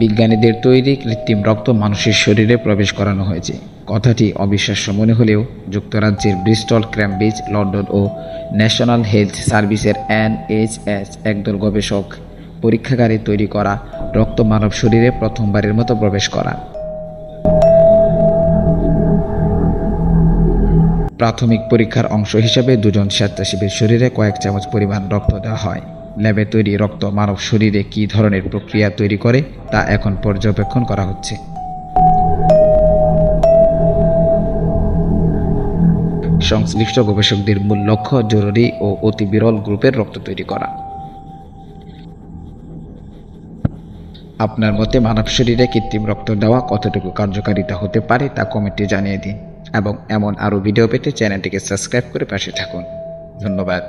বিজ্ঞানীদের তৈরি কৃত্রিম রক্ত মানুষের শরীরে প্রবেশ করানো হয়েছে। কথাটি অবিশ্বাস্য মনে হলেও যুক্তরাজ্যের ব্রিস্টল, ক্যামব্রিজ, লন্ডন ও ন্যাশনাল হেলথ সার্ভিসের NHS একদল গবেষক পরীক্ষাগারে তৈরি করা রক্ত মানব শরীরে প্রথমবারের মতো প্রবেশ করা। প্রাথমিক পরীক্ষার অংশ হিসেবে 2 জন স্বেচ্ছাসেবীর শরীরে কয়েক চামচ পরিমাণ রক্ত দেওয়া হয়। ল্যাবে তৈরি রক্ত মানব শরীরে কী ধরনের প্রক্রিয়া তৈরি করে তা এখন পর্যবেক্ষণ করা হচ্ছে। সংশ্লিষ্ট গবেষকদের মূল লক্ষ্য জরুরি ও অতি বিরল গ্রুপের রক্ত তৈরি করা। আপনার মতে মানব শরীরে কৃত্রিম রক্ত দেওয়া কতটুকু কার্যকারিতা হতে পারে তা কমেন্টে জানিয়ে দিন এবং এমন আরও ভিডিও পেতে চ্যানেলটিকে সাবস্ক্রাইব করে পাশে থাকুন। ধন্যবাদ।